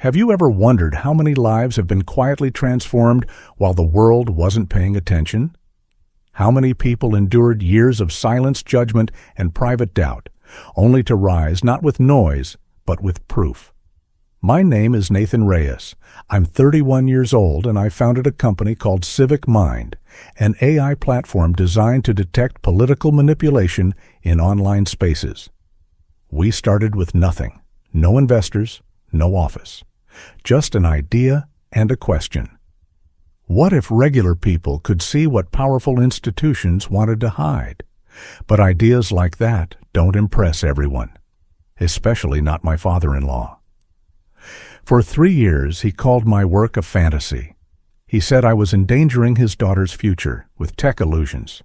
Have you ever wondered how many lives have been quietly transformed while the world wasn't paying attention? How many people endured years of silenced judgment and private doubt, only to rise not with noise, but with proof? My name is Nathan Reyes. I'm 31 years old, and I founded a company called CivicMind, an AI platform designed to detect political manipulation in online spaces. We started with nothing, no investors, no office, just an idea and a question. What if regular people could see what powerful institutions wanted to hide? But ideas like that don't impress everyone, especially not my father-in-law. For 3 years, he called my work a fantasy. He said I was endangering his daughter's future with tech illusions.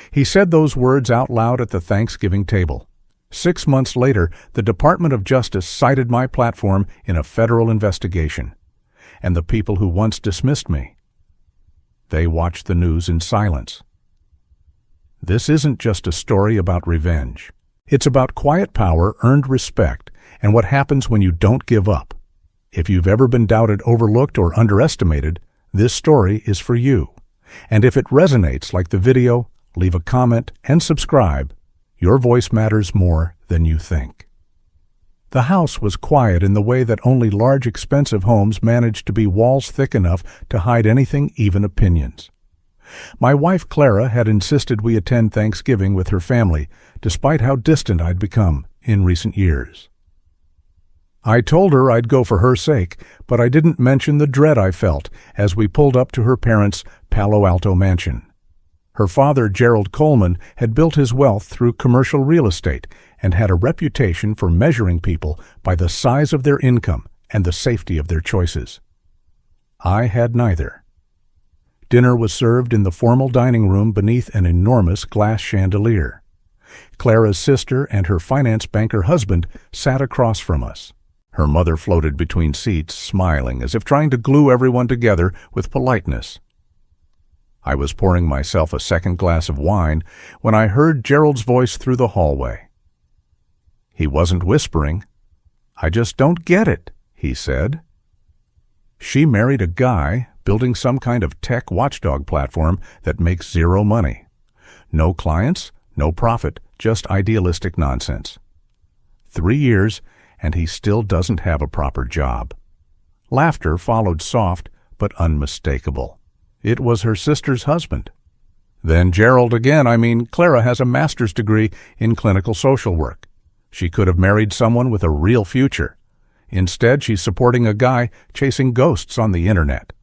He said those words out loud at the Thanksgiving table. 6 months later, the Department of Justice cited my platform in a federal investigation. And the people who once dismissed me, they watched the news in silence. This isn't just a story about revenge. It's about quiet power, earned respect, and what happens when you don't give up. If you've ever been doubted, overlooked, or underestimated, this story is for you. And if it resonates like the video, leave a comment and subscribe. Your voice matters more than you think. The house was quiet in the way that only large, expensive homes manage to be walls thick enough to hide anything, even opinions. My wife Clara had insisted we attend Thanksgiving with her family, despite how distant I'd become in recent years. I told her I'd go for her sake, but I didn't mention the dread I felt as we pulled up to her parents' Palo Alto mansion. Her father, Gerald Coleman, had built his wealth through commercial real estate and had a reputation for measuring people by the size of their income and the safety of their choices. I had neither. Dinner was served in the formal dining room beneath an enormous glass chandelier. Clara's sister and her finance banker husband sat across from us. Her mother floated between seats, smiling as if trying to glue everyone together with politeness. I was pouring myself a second glass of wine when I heard Gerald's voice through the hallway. He wasn't whispering. "I just don't get it," he said. She married a guy building some kind of tech watchdog platform that makes zero money. No clients, no profit, just idealistic nonsense. 3 years, and he still doesn't have a proper job. Laughter followed, soft but unmistakable. It was her sister's husband. Then Gerald again. Clara has a master's degree in clinical social work. She could have married someone with a real future. Instead, she's supporting a guy chasing ghosts on the internet.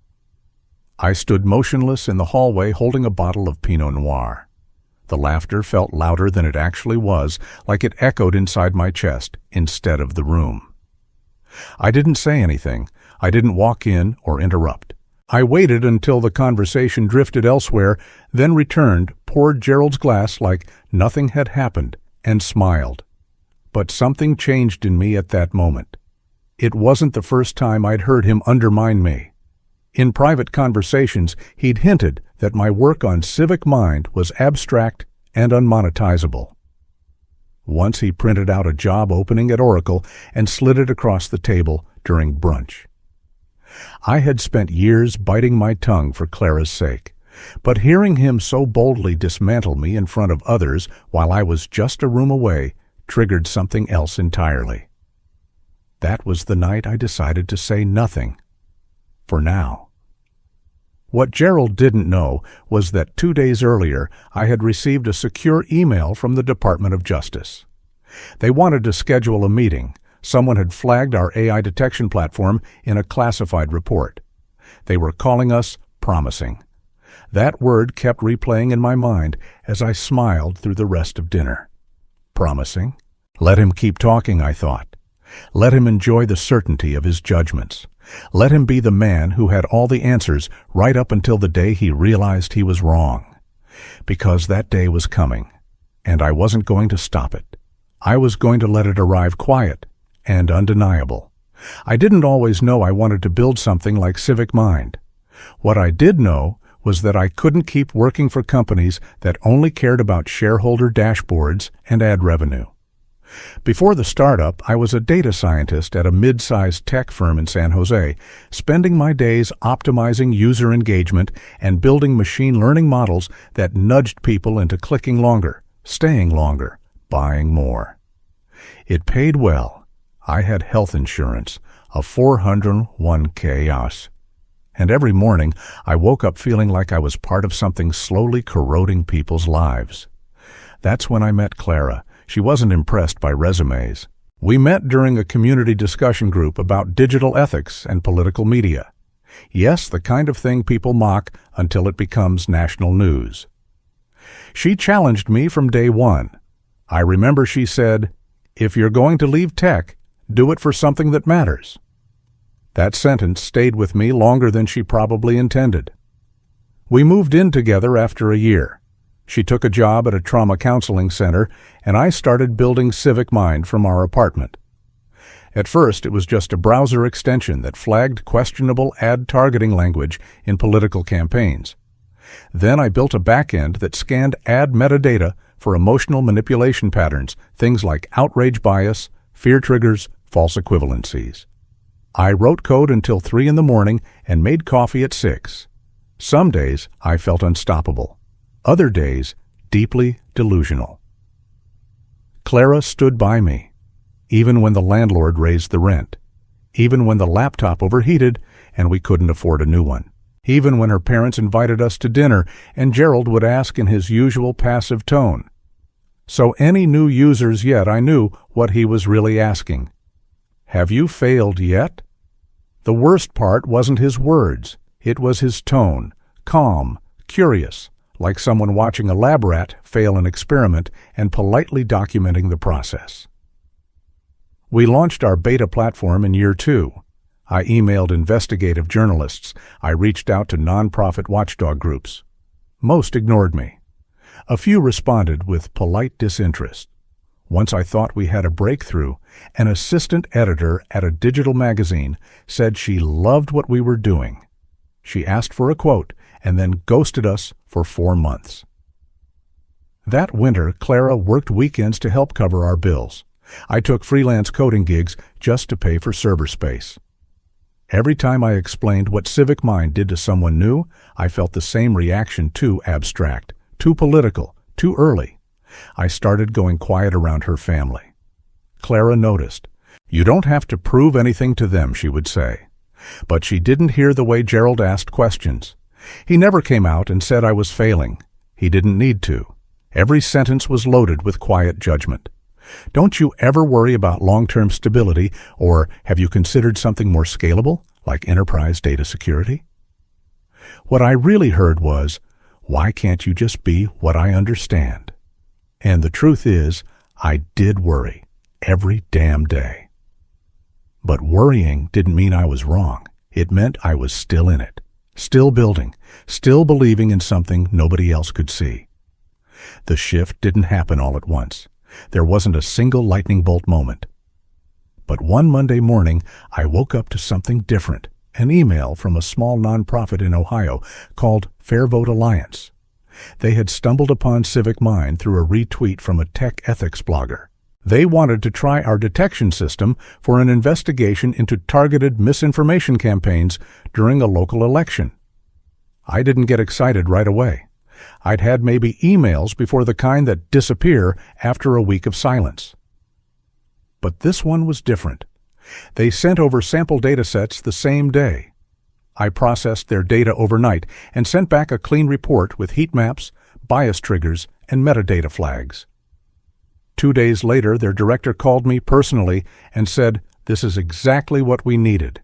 I stood motionless in the hallway holding a bottle of Pinot Noir. The laughter felt louder than it actually was, like it echoed inside my chest instead of the room. I didn't say anything. I didn't walk in or interrupt. I waited until the conversation drifted elsewhere, then returned, poured Gerald's glass like nothing had happened, and smiled. But something changed in me at that moment. It wasn't the first time I'd heard him undermine me. In private conversations, he'd hinted that my work on CivicMind was abstract and unmonetizable. Once he printed out a job opening at Oracle and slid it across the table during brunch. I had spent years biting my tongue for Clara's sake, but hearing him so boldly dismantle me in front of others while I was just a room away triggered something else entirely. That was the night I decided to say nothing. For now. What Gerald didn't know was that 2 days earlier I had received a secure email from the Department of Justice. They wanted to schedule a meeting. Someone had flagged our AI detection platform in a classified report. They were calling us promising. That word kept replaying in my mind as I smiled through the rest of dinner. Promising? Let him keep talking, I thought. Let him enjoy the certainty of his judgments. Let him be the man who had all the answers right up until the day he realized he was wrong. Because that day was coming, and I wasn't going to stop it. I was going to let it arrive quiet and undeniable. I didn't always know I wanted to build something like CivicMind. What I did know was that I couldn't keep working for companies that only cared about shareholder dashboards and ad revenue. Before the startup, I was a data scientist at a mid-sized tech firm in San Jose, spending my days optimizing user engagement and building machine learning models that nudged people into clicking longer, staying longer, buying more. It paid well. I had health insurance, a 401k. And every morning, I woke up feeling like I was part of something slowly corroding people's lives. That's when I met Clara. She wasn't impressed by resumes. We met during a community discussion group about digital ethics and political media. Yes, the kind of thing people mock until it becomes national news. She challenged me from day one. I remember she said, "If you're going to leave tech, do it for something that matters." That sentence stayed with me longer than she probably intended. We moved in together after a year. She took a job at a trauma counseling center, and I started building CivicMind from our apartment. At first, it was just a browser extension that flagged questionable ad targeting language in political campaigns. Then I built a backend that scanned ad metadata for emotional manipulation patterns, things like outrage bias, fear triggers, false equivalencies. I wrote code until 3 in the morning and made coffee at 6. Some days I felt unstoppable. Other days, deeply delusional. Clara stood by me, even when the landlord raised the rent, even when the laptop overheated and we couldn't afford a new one, even when her parents invited us to dinner and Gerald would ask in his usual passive tone. So any new users yet, I knew what he was really asking. Have you failed yet? The worst part wasn't his words. It was his tone, calm, curious, like someone watching a lab rat fail an experiment and politely documenting the process. We launched our beta platform in year 2. I emailed investigative journalists. I reached out to nonprofit watchdog groups. Most ignored me. A few responded with polite disinterest. Once I thought we had a breakthrough, an assistant editor at a digital magazine said she loved what we were doing. She asked for a quote and then ghosted us for 4 months. That winter, Clara worked weekends to help cover our bills. I took freelance coding gigs just to pay for server space. Every time I explained what CivicMind did to someone new, I felt the same reaction: too abstract, too political, too early. I started going quiet around her family. Clara noticed. "You don't have to prove anything to them," she would say. But she didn't hear the way Gerald asked questions. He never came out and said I was failing. He didn't need to. Every sentence was loaded with quiet judgment. "Don't you ever worry about long-term stability, or have you considered something more scalable, like enterprise data security?" What I really heard was, "Why can't you just be what I understand?" And the truth is, I did worry every damn day. But worrying didn't mean I was wrong. It meant I was still in it. Still building, still believing in something nobody else could see. The shift didn't happen all at once. There wasn't a single lightning bolt moment. But one Monday morning, I woke up to something different, an email from a small nonprofit in Ohio called Fair Vote Alliance. They had stumbled upon CivicMind through a retweet from a tech ethics blogger. They wanted to try our detection system for an investigation into targeted misinformation campaigns during a local election. I didn't get excited right away. I'd had maybe emails before, the kind that disappear after a week of silence. But this one was different. They sent over sample datasets the same day. I processed their data overnight and sent back a clean report with heat maps, bias triggers, and metadata flags. 2 days later, their director called me personally and said, "This is exactly what we needed.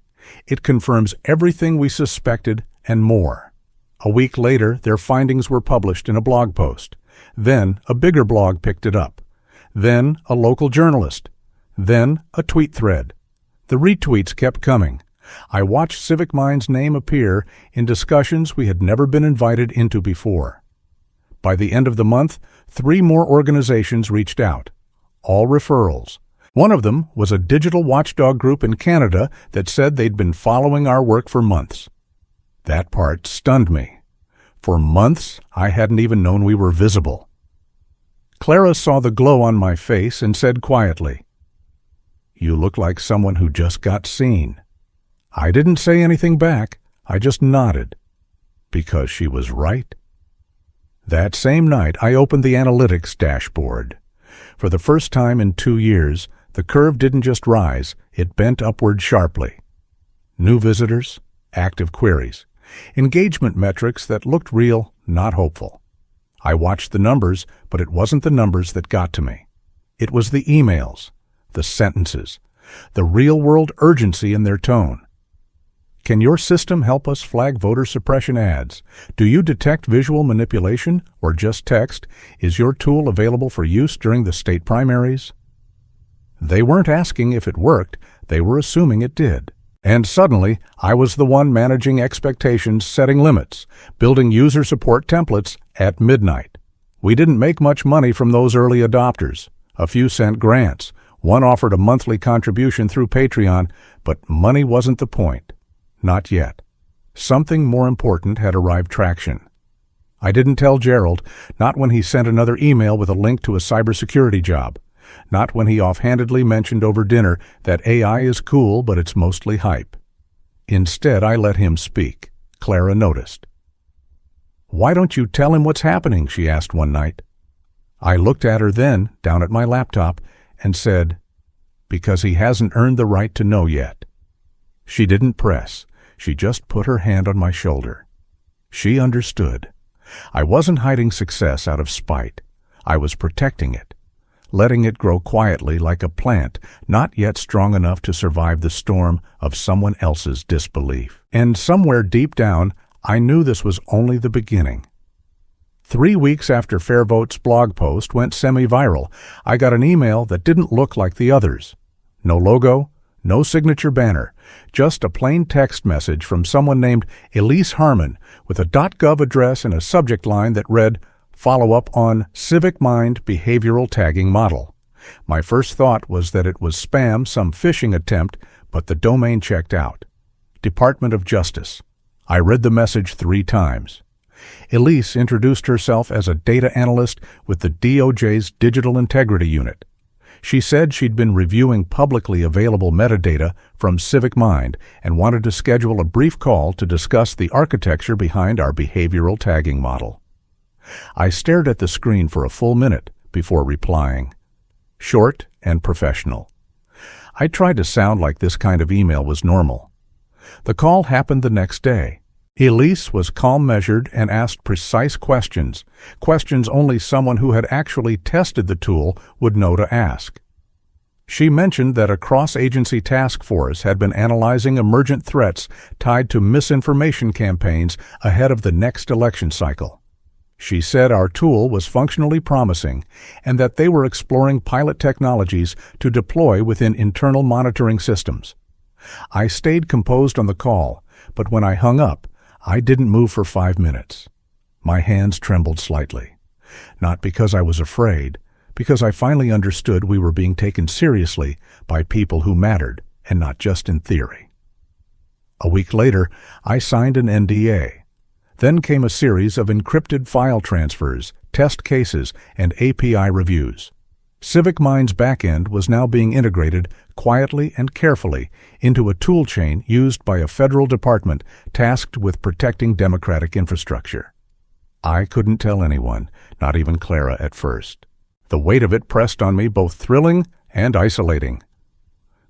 It confirms everything we suspected and more." A week later, their findings were published in a blog post. Then a bigger blog picked it up. Then a local journalist. Then a tweet thread. The retweets kept coming. I watched CivicMind's name appear in discussions we had never been invited into before. By the end of the month, 3 more organizations reached out, all referrals. One of them was a digital watchdog group in Canada that said they'd been following our work for months. That part stunned me. For months, I hadn't even known we were visible. Clara saw the glow on my face and said quietly, "You look like someone who just got seen." I didn't say anything back. I just nodded, because she was right. That same night, I opened the analytics dashboard. For the first time in 2 years, the curve didn't just rise, it bent upward sharply. New visitors, active queries, engagement metrics that looked real, not hopeful. I watched the numbers, but it wasn't the numbers that got to me. It was the emails, the sentences, the real-world urgency in their tone. Can your system help us flag voter suppression ads? Do you detect visual manipulation or just text? Is your tool available for use during the state primaries? They weren't asking if it worked, they were assuming it did. And suddenly, I was the one managing expectations, setting limits, building user support templates at midnight. We didn't make much money from those early adopters. A few sent grants. One offered a monthly contribution through Patreon, but money wasn't the point. Not yet. Something more important had arrived traction. I didn't tell Gerald, not when he sent another email with a link to a cybersecurity job. Not when he offhandedly mentioned over dinner that AI is cool, but it's mostly hype. Instead, I let him speak. Clara noticed. "Why don't you tell him what's happening?" she asked one night. I looked at her then, down at my laptop, and said, "Because he hasn't earned the right to know yet." She didn't press. She just put her hand on my shoulder. She understood. I wasn't hiding success out of spite. I was protecting it. Letting it grow quietly like a plant, not yet strong enough to survive the storm of someone else's disbelief. And somewhere deep down, I knew this was only the beginning. 3 weeks after FairVote's blog post went semi-viral, I got an email that didn't look like the others. No logo, no signature banner, just a plain text message from someone named Elise Harmon with a .gov address and a subject line that read, "Follow-up on CivicMind behavioral tagging model." My first thought was that it was spam, some phishing attempt, but the domain checked out. Department of Justice. I read the message 3 times. Elise introduced herself as a data analyst with the DOJ's Digital Integrity Unit. She said she'd been reviewing publicly available metadata from CivicMind and wanted to schedule a brief call to discuss the architecture behind our behavioral tagging model. I stared at the screen for a full minute before replying. Short and professional. I tried to sound like this kind of email was normal. The call happened the next day. Elise was calm-measured and asked precise questions, questions only someone who had actually tested the tool would know to ask. She mentioned that a cross-agency task force had been analyzing emergent threats tied to misinformation campaigns ahead of the next election cycle. She said our tool was functionally promising and that they were exploring pilot technologies to deploy within internal monitoring systems. I stayed composed on the call, but when I hung up, I didn't move for 5 minutes. My hands trembled slightly. Not because I was afraid, because I finally understood we were being taken seriously by people who mattered, and not just in theory. A week later, I signed an NDA. Then came a series of encrypted file transfers, test cases, and API reviews. CivicMind's backend was now being integrated quietly and carefully into a toolchain used by a federal department tasked with protecting democratic infrastructure. I couldn't tell anyone, not even Clara at first. The weight of it pressed on me, both thrilling and isolating.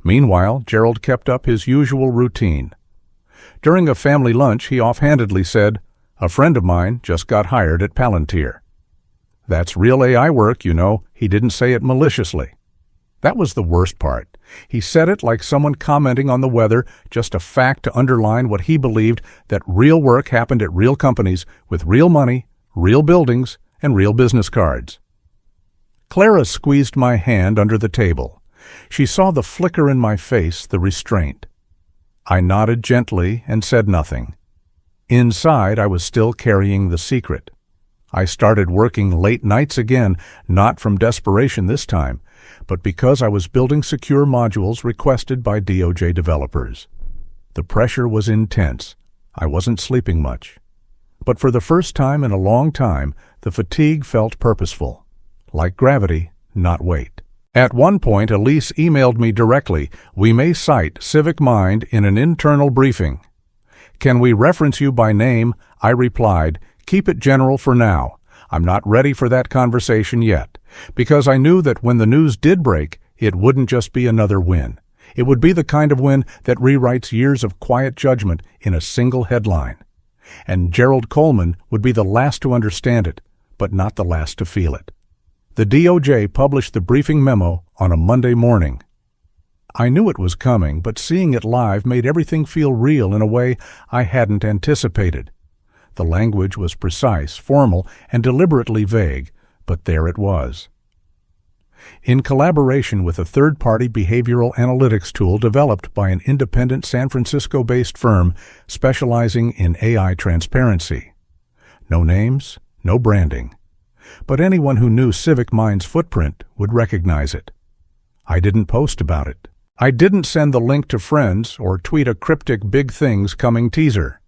Meanwhile, Gerald kept up his usual routine. During a family lunch, he offhandedly said, "A friend of mine just got hired at Palantir." That's real AI work, you know. He didn't say it maliciously. That was the worst part. He said it like someone commenting on the weather, just a fact to underline what he believed, that real work happened at real companies with real money, real buildings, and real business cards. Clara squeezed my hand under the table. She saw the flicker in my face, the restraint. I nodded gently and said nothing. Inside, I was still carrying the secret. I started working late nights again, not from desperation this time, but because I was building secure modules requested by DOJ developers. The pressure was intense. I wasn't sleeping much. But for the first time in a long time, the fatigue felt purposeful, like gravity, not weight. At one point, Elise emailed me directly, "We may cite CivicMind in an internal briefing. Can we reference you by name?" I replied, "Keep it general for now. I'm not ready for that conversation yet," because I knew that when the news did break, it wouldn't just be another win. It would be the kind of win that rewrites years of quiet judgment in a single headline. And Gerald Coleman would be the last to understand it, but not the last to feel it. The DOJ published the briefing memo on a Monday morning. I knew it was coming, but seeing it live made everything feel real in a way I hadn't anticipated. The language was precise, formal, and deliberately vague, but there it was. In collaboration with a third-party behavioral analytics tool developed by an independent San Francisco-based firm specializing in AI transparency. No names, no branding. But anyone who knew CivicMind's footprint would recognize it. I didn't post about it. I didn't send the link to friends or tweet a cryptic big things coming teaser.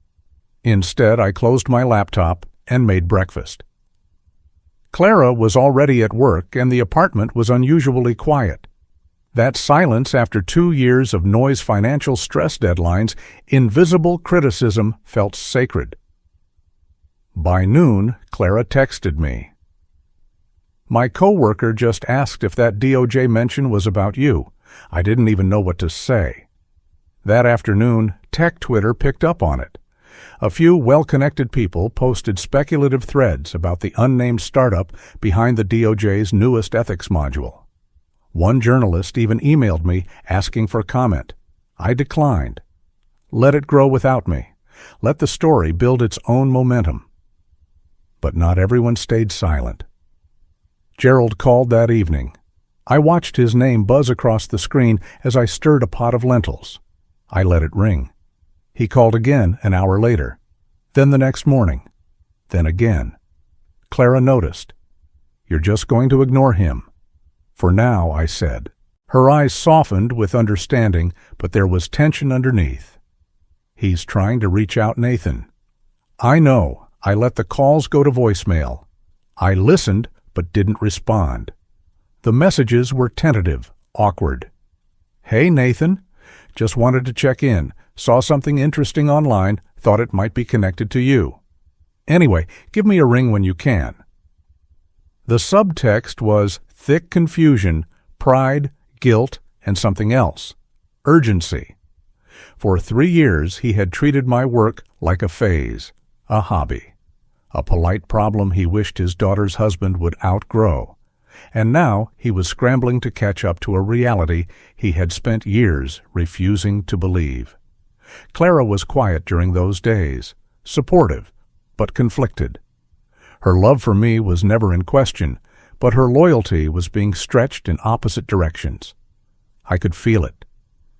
Instead, I closed my laptop and made breakfast. Clara was already at work, and the apartment was unusually quiet. That silence after 2 years of noise, financial stress deadlines, invisible criticism felt sacred. By noon, Clara texted me. "My coworker just asked if that DOJ mention was about you. I didn't even know what to say." That afternoon, Tech Twitter picked up on it. A few well-connected people posted speculative threads about the unnamed startup behind the DOJ's newest ethics module. One journalist even emailed me asking for comment. I declined. Let it grow without me. Let the story build its own momentum. But not everyone stayed silent. Gerald called that evening. I watched his name buzz across the screen as I stirred a pot of lentils. I let it ring. He called again an hour later, then the next morning, then again. Clara noticed. "You're just going to ignore him." "For now," I said. Her eyes softened with understanding, but there was tension underneath. "He's trying to reach out, Nathan." I know. I let the calls go to voicemail. I listened, but didn't respond. The messages were tentative, awkward. "Hey, Nathan. Just wanted to check in. Saw something interesting online, thought it might be connected to you. Anyway, give me a ring when you can." The subtext was thick confusion, pride, guilt, and something else. Urgency. For 3 years he had treated my work like a phase, a hobby, a polite problem he wished his daughter's husband would outgrow. And now he was scrambling to catch up to a reality he had spent years refusing to believe. Clara was quiet during those days, supportive, but conflicted. Her love for me was never in question, but her loyalty was being stretched in opposite directions. I could feel it.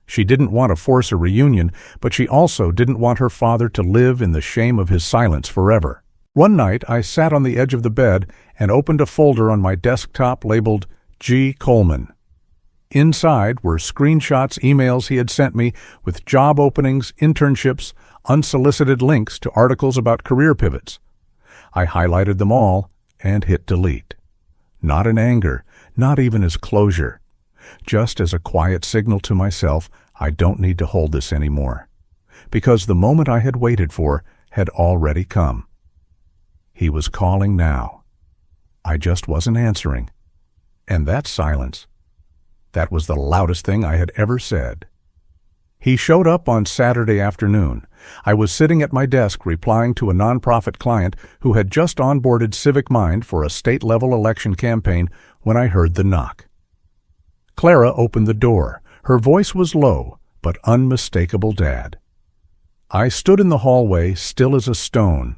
She didn't want to force a reunion, but she also didn't want her father to live in the shame of his silence forever. One night, I sat on the edge of the bed and opened a folder on my desktop labeled G. Coleman. Inside were screenshots, emails he had sent me with job openings, internships, unsolicited links to articles about career pivots. I highlighted them all and hit delete. Not in anger, not even as closure. Just as a quiet signal to myself, I don't need to hold this anymore. Because the moment I had waited for had already come. He was calling now. I just wasn't answering. And that silence, that was the loudest thing I had ever said. He showed up on Saturday afternoon. I was sitting at my desk replying to a nonprofit client who had just onboarded CivicMind for a state-level election campaign when I heard the knock. Clara opened the door. Her voice was low, but unmistakable Dad. I stood in the hallway, still as a stone.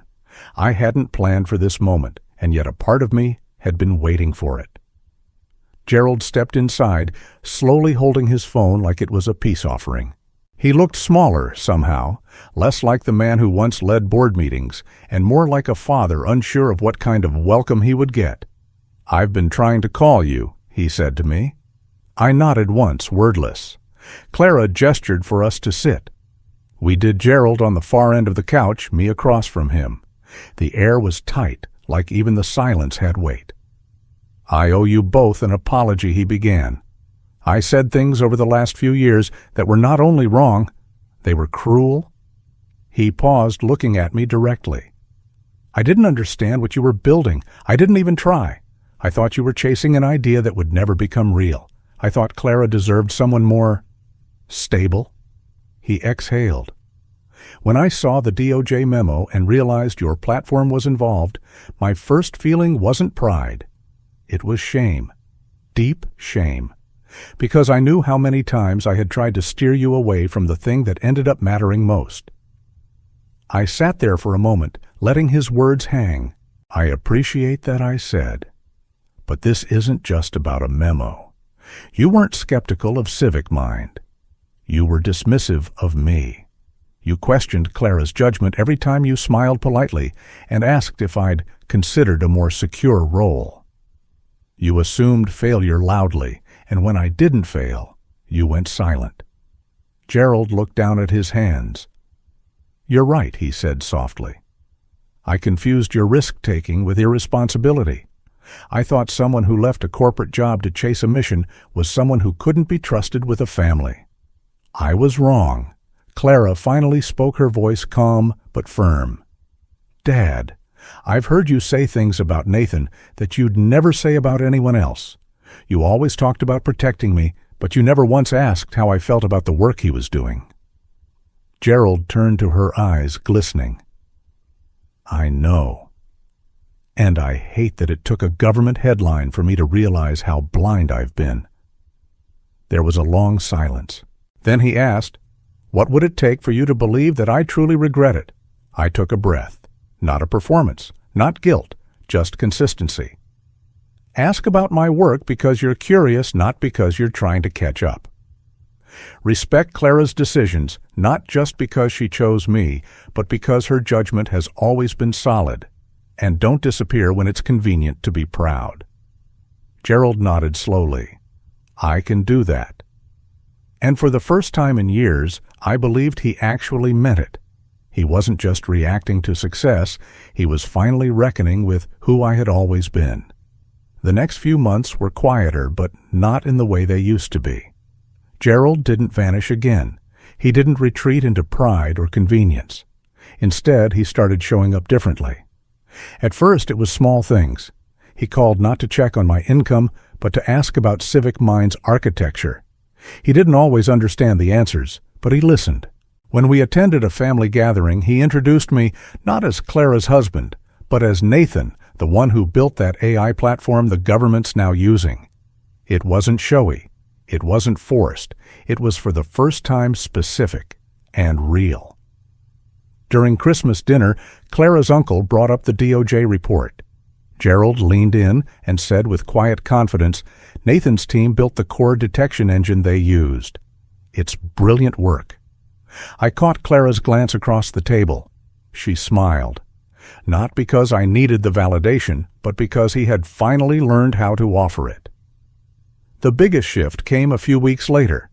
I hadn't planned for this moment, and yet a part of me had been waiting for it. Gerald stepped inside, slowly holding his phone like it was a peace offering. He looked smaller, somehow, less like the man who once led board meetings, and more like a father unsure of what kind of welcome he would get. "I've been trying to call you," he said to me. I nodded once, wordless. Clara gestured for us to sit. We did. Gerald on the far end of the couch, me across from him. The air was tight, like even the silence had weight. "I owe you both an apology," he began. "I said things over the last few years that were not only wrong, they were cruel." He paused, looking at me directly. "I didn't understand what you were building. I didn't even try. I thought you were chasing an idea that would never become real. I thought Clara deserved someone more stable." He exhaled. "When I saw the DOJ memo and realized your platform was involved, my first feeling wasn't pride. It was shame. Deep shame. Because I knew how many times I had tried to steer you away from the thing that ended up mattering most." I sat there for a moment, letting his words hang. "I appreciate that," I said. "But this isn't just about a memo. You weren't skeptical of CivicMind. You were dismissive of me. You questioned Clara's judgment every time you smiled politely and asked if I'd considered a more secure role. You assumed failure loudly, and when I didn't fail, you went silent." Gerald looked down at his hands. "You're right," he said softly. "I confused your risk-taking with irresponsibility. I thought someone who left a corporate job to chase a mission was someone who couldn't be trusted with a family. I was wrong." Clara finally spoke, her voice calm but firm. "Dad, I've heard you say things about Nathan that you'd never say about anyone else. You always talked about protecting me, but you never once asked how I felt about the work he was doing." Gerald turned to her, eyes glistening. "I know. And I hate that it took a government headline for me to realize how blind I've been." There was a long silence. Then he asked, "What would it take for you to believe that I truly regret it?" I took a breath. Not a performance, not guilt, just consistency. "Ask about my work because you're curious, not because you're trying to catch up. Respect Clara's decisions, not just because she chose me, but because her judgment has always been solid. And don't disappear when it's convenient to be proud." Gerald nodded slowly. "I can do that." And for the first time in years, I believed he actually meant it. He wasn't just reacting to success, he was finally reckoning with who I had always been. The next few months were quieter, but not in the way they used to be. Gerald didn't vanish again. He didn't retreat into pride or convenience. Instead, he started showing up differently. At first, it was small things. He called not to check on my income, but to ask about CivicMind's architecture. He didn't always understand the answers, but he listened. When we attended a family gathering, he introduced me not as Clara's husband, but as Nathan, the one who built that AI platform the government's now using. It wasn't showy. It wasn't forced. It was for the first time specific and real. During Christmas dinner, Clara's uncle brought up the DOJ report. Gerald leaned in and said with quiet confidence, "Nathan's team built the core detection engine they used. It's brilliant work." I caught Clara's glance across the table. She smiled. Not because I needed the validation, but because he had finally learned how to offer it. The biggest shift came a few weeks later.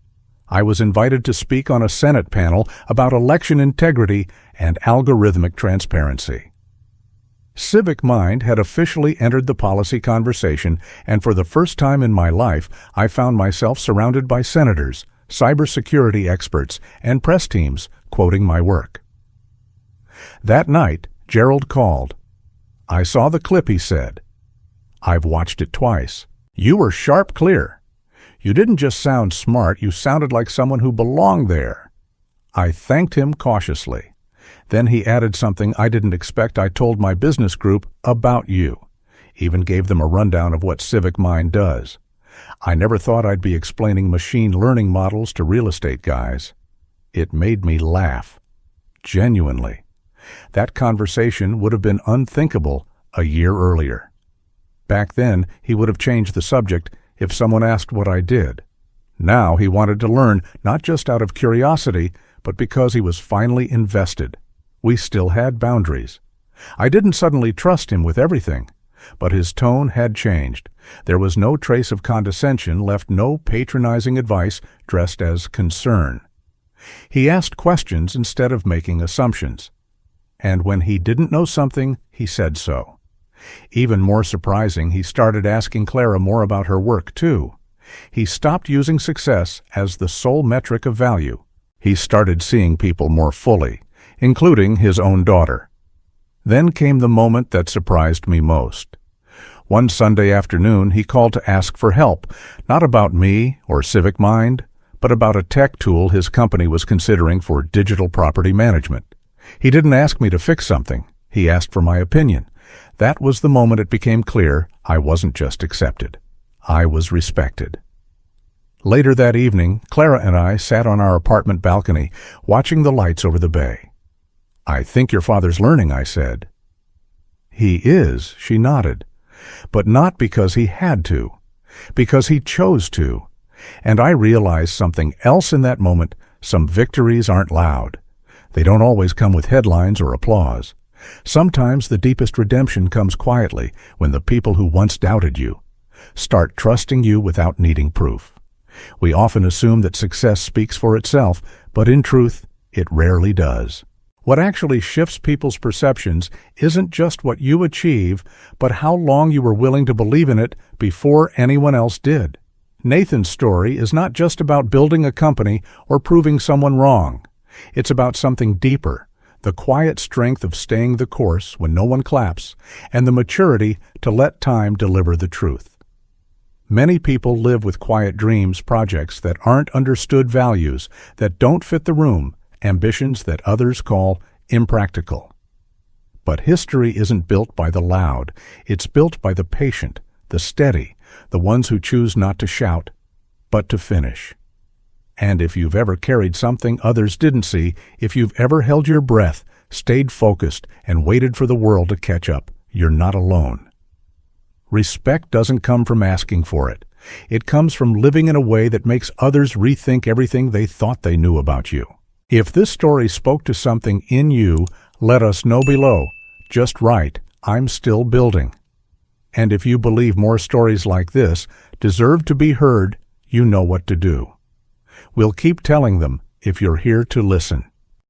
I was invited to speak on a Senate panel about election integrity and algorithmic transparency. CivicMind had officially entered the policy conversation, and for the first time in my life, I found myself surrounded by senators, cybersecurity experts, and press teams quoting my work. That night, Gerald called. "I saw the clip," he said. "I've watched it twice. You were sharp clear. You didn't just sound smart, you sounded like someone who belonged there." I thanked him cautiously. Then he added something I didn't expect. I told my business group about you. Even gave them a rundown of what CivicMind does. I never thought I'd be explaining machine learning models to real estate guys. It made me laugh. Genuinely. That conversation would have been unthinkable a year earlier. Back then, he would have changed the subject if someone asked what I did. Now he wanted to learn, not just out of curiosity, but because he was finally invested. We still had boundaries. I didn't suddenly trust him with everything, but his tone had changed. There was no trace of condescension left, no patronizing advice dressed as concern. He asked questions instead of making assumptions. And when he didn't know something, he said so. Even more surprising, he started asking Clara more about her work, too. He stopped using success as the sole metric of value. He started seeing people more fully, including his own daughter. Then came the moment that surprised me most. One Sunday afternoon, he called to ask for help, not about me or CivicMind, but about a tech tool his company was considering for digital property management. He didn't ask me to fix something. He asked for my opinion. That was the moment it became clear I wasn't just accepted. I was respected. Later that evening, Clara and I sat on our apartment balcony, watching the lights over the bay. "I think your father's learning," I said. "He is," she nodded. "But not because he had to. Because he chose to." And I realized something else in that moment. Some victories aren't loud. They don't always come with headlines or applause. Sometimes the deepest redemption comes quietly when the people who once doubted you start trusting you without needing proof. We often assume that success speaks for itself, but in truth, it rarely does. What actually shifts people's perceptions isn't just what you achieve, but how long you were willing to believe in it before anyone else did. Nathan's story is not just about building a company or proving someone wrong. It's about something deeper, the quiet strength of staying the course when no one claps, and the maturity to let time deliver the truth. Many people live with quiet dreams, projects that aren't understood, values that don't fit the room, ambitions that others call impractical. But history isn't built by the loud. It's built by the patient, the steady, the ones who choose not to shout, but to finish. And if you've ever carried something others didn't see, if you've ever held your breath, stayed focused, and waited for the world to catch up, you're not alone. Respect doesn't come from asking for it. It comes from living in a way that makes others rethink everything they thought they knew about you. If this story spoke to something in you, let us know below. Just write, "I'm still building." And if you believe more stories like this deserve to be heard, you know what to do. We'll keep telling them if you're here to listen.